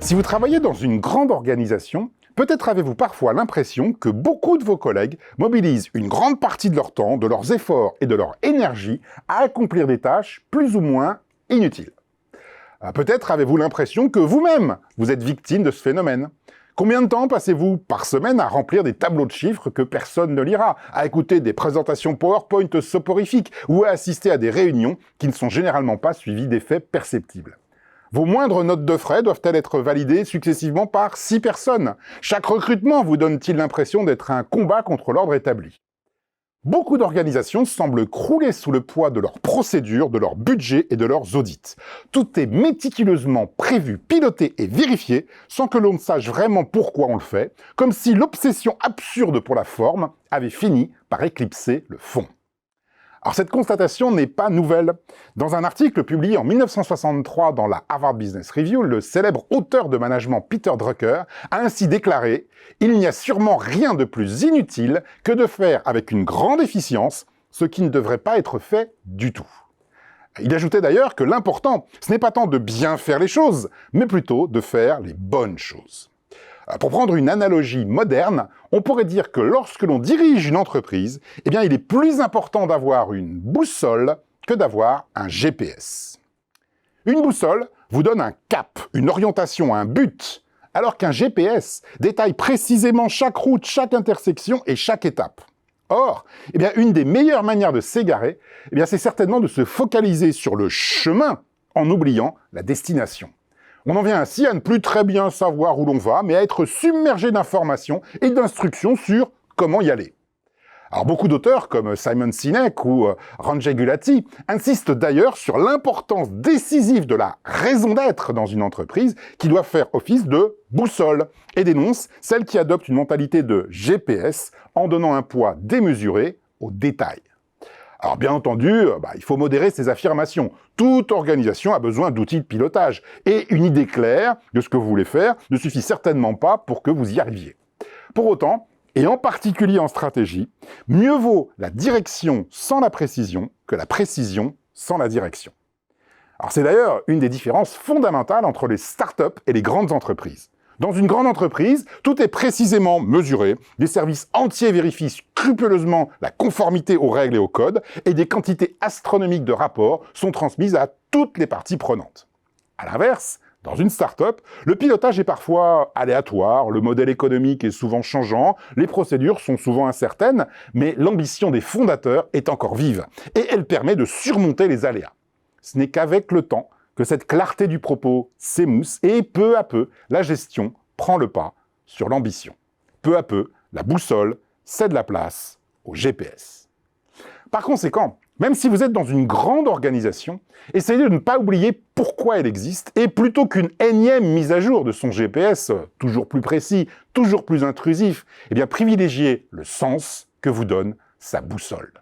Si vous travaillez dans une grande organisation, peut-être avez-vous parfois l'impression que beaucoup de vos collègues mobilisent une grande partie de leur temps, de leurs efforts et de leur énergie à accomplir des tâches plus ou moins inutiles. Peut-être avez-vous l'impression que vous-même, vous êtes victime de ce phénomène. Combien de temps passez-vous par semaine à remplir des tableaux de chiffres que personne ne lira, à écouter des présentations PowerPoint soporifiques ou à assister à des réunions qui ne sont généralement pas suivies d'effets perceptibles? Vos moindres notes de frais doivent-elles être validées successivement par 6 personnes? Chaque recrutement vous donne-t-il l'impression d'être un combat contre l'ordre établi? Beaucoup d'organisations semblent crouler sous le poids de leurs procédures, de leur budget et de leurs audits. Tout est méticuleusement prévu, piloté et vérifié sans que l'on ne sache vraiment pourquoi on le fait, comme si l'obsession absurde pour la forme avait fini par éclipser le fond. Alors cette constatation n'est pas nouvelle. Dans un article publié en 1963 dans la Harvard Business Review, le célèbre auteur de management Peter Drucker a ainsi déclaré « Il n'y a sûrement rien de plus inutile que de faire avec une grande efficience ce qui ne devrait pas être fait du tout ». Il ajoutait d'ailleurs que l'important, ce n'est pas tant de bien faire les choses, mais plutôt de faire les bonnes choses. Pour prendre une analogie moderne, on pourrait dire que lorsque l'on dirige une entreprise, eh bien, il est plus important d'avoir une boussole que d'avoir un GPS. Une boussole vous donne un cap, une orientation, un but, alors qu'un GPS détaille précisément chaque route, chaque intersection et chaque étape. Or, eh bien, une des meilleures manières de s'égarer, eh bien, c'est certainement de se focaliser sur le chemin en oubliant la destination. On en vient ainsi à ne plus très bien savoir où l'on va, mais à être submergé d'informations et d'instructions sur comment y aller. Alors beaucoup d'auteurs, comme Simon Sinek ou Ranjay Gulati, insistent d'ailleurs sur l'importance décisive de la raison d'être dans une entreprise qui doit faire office de boussole et dénoncent celle qui adopte une mentalité de GPS en donnant un poids démesuré aux détails. Alors bien entendu, il faut modérer ces affirmations. Toute organisation a besoin d'outils de pilotage. Et une idée claire de ce que vous voulez faire ne suffit certainement pas pour que vous y arriviez. Pour autant, et en particulier en stratégie, mieux vaut la direction sans la précision que la précision sans la direction. Alors c'est d'ailleurs une des différences fondamentales entre les startups et les grandes entreprises. Dans une grande entreprise, tout est précisément mesuré, des services entiers vérifient scrupuleusement la conformité aux règles et aux codes, et des quantités astronomiques de rapports sont transmises à toutes les parties prenantes. À l'inverse, dans une start-up, le pilotage est parfois aléatoire, le modèle économique est souvent changeant, les procédures sont souvent incertaines, mais l'ambition des fondateurs est encore vive, et elle permet de surmonter les aléas. Ce n'est qu'avec le temps que cette clarté du propos s'émousse et peu à peu, la gestion prend le pas sur l'ambition. Peu à peu, la boussole cède la place au GPS. Par conséquent, même si vous êtes dans une grande organisation, essayez de ne pas oublier pourquoi elle existe et plutôt qu'une énième mise à jour de son GPS, toujours plus précis, toujours plus intrusif, eh bien privilégiez le sens que vous donne sa boussole.